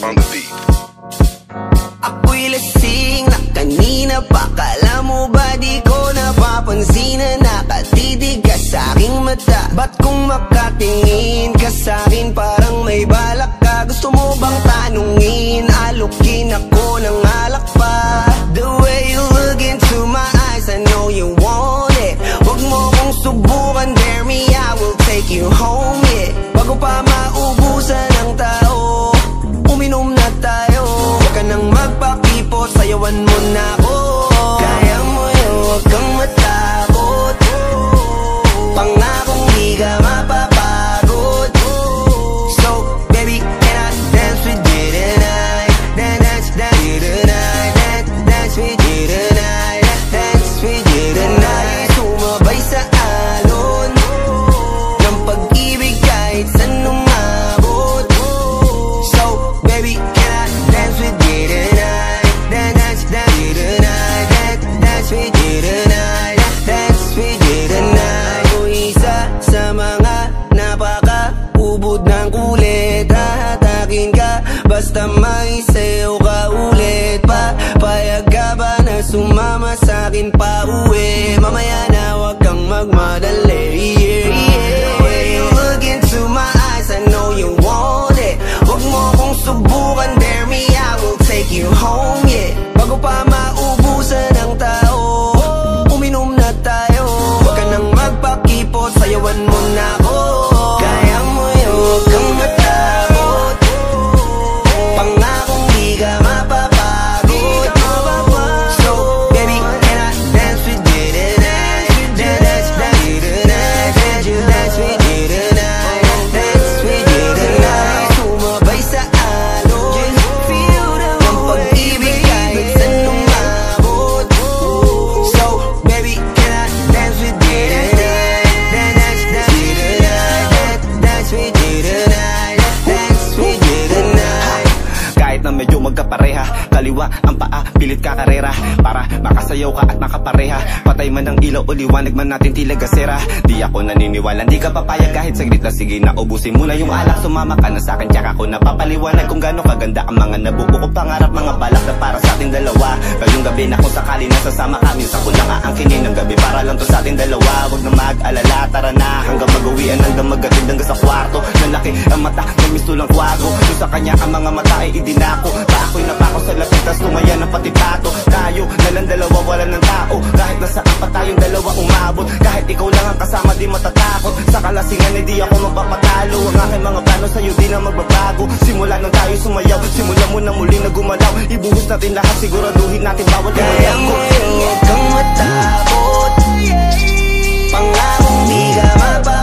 beat. Ako'y lasing na kanina pa. Kala mo ba di ko napapansin na nakatitig ka sa'king mata? Ba't kung makatingin ka sa'kin parang may balak ka? Gusto mo bang tanungin? Alukin ako ng alak pa. The way you look into my eyes, I know you want it. Huwag mo kong subukan, dare me, I will take you home, yeah. Bago pa maubusan ng tao, uminom na tayo. Huwag ka nang magpakipot, sayawan mo na ako. Kaya mo yun, huwag kang matakot. Pangakong di ka mapapagod. So, baby, can I dance with you tonight? Dance with you tonight. Dance with you tonight. Dance with you tonight. Sumabay sa alon ng pag-ibig kahit saan umabot. So, baby, can I dance with you tonight? Dance with you tonight. Dance with you tonight. Dance with you tonight. O isa sa mga napaka-ubod ng kulit. Hahatakin ka basta maisayaw ka ulit. Payag ka ba na sumama sa'kin pa uwi? Mamaya na wag kang magmadali, yeah, yeah. The way you look into my eyes, I know you want it. Huwag mo kong subukan, dare me, I will take you home, yeah. Bago pa maubusan ng tao, uminom na tayo. Huwag ka nang magpakipot, sayawan mo na ako. Kaya mo yun, huwag kang matakot. Pangakong di ka mapapagod. So, baby, can I dance with you tonight? Dance with you tonight. Dance with you tonight. Dance with you tonight. Sumabay sa alon ng pag-ibig kahit saan umabot. So, baby, can I dance with you tonight? Dance with you tonight. Dance with you tonight. Dance with you tonight. Kahit na medyo magkapareha, kaliwa ang paa, pilit ka karera. Para makasayaw ka at makapareha. Patay man ang ilaw o liwanag man natin tila gasera. Di ako naniniwala, di ka papayag kahit saglit na. Sige na, ubusin mo na yung alak. Sumama ka na sa'kin, tsaka ko napapaliwanag kung gaano kaganda ang mga nabuo ko pangarap. Mga balak na para sa ating dalawa. Ngayong gabi na kung sakali nasasama kami, sa kuna nga ang kinin ng gabi para lang to sa ating dalawa. Huwag na mag-alala, tara na hanggang mag-uwian, hanggang maghatid hanggang sa kwarto. Lalaki ang mata, may mistulang kwago. Yung sa kanya ang mga mata ay idinako. Pa ako'y napako sa lapit, tas tumaya ng pati pato. Tayo nalang dalawa, wala ng tao. Kahit nasaan pa tayong dalawa umabot. Kahit ikaw lang ang kasama, di matatakot. Sa kalasingan ay di ako magpapatalo. Ang aking mga plano sa'yo di na magbabago. Simula nang tayo sumayaw, simula mo na muli na gumalaw. Ibuhos natin lahat, siguraduhin natin bawat kaya mo yun, huwag kang matakot. Pangakong di ka mapapagod.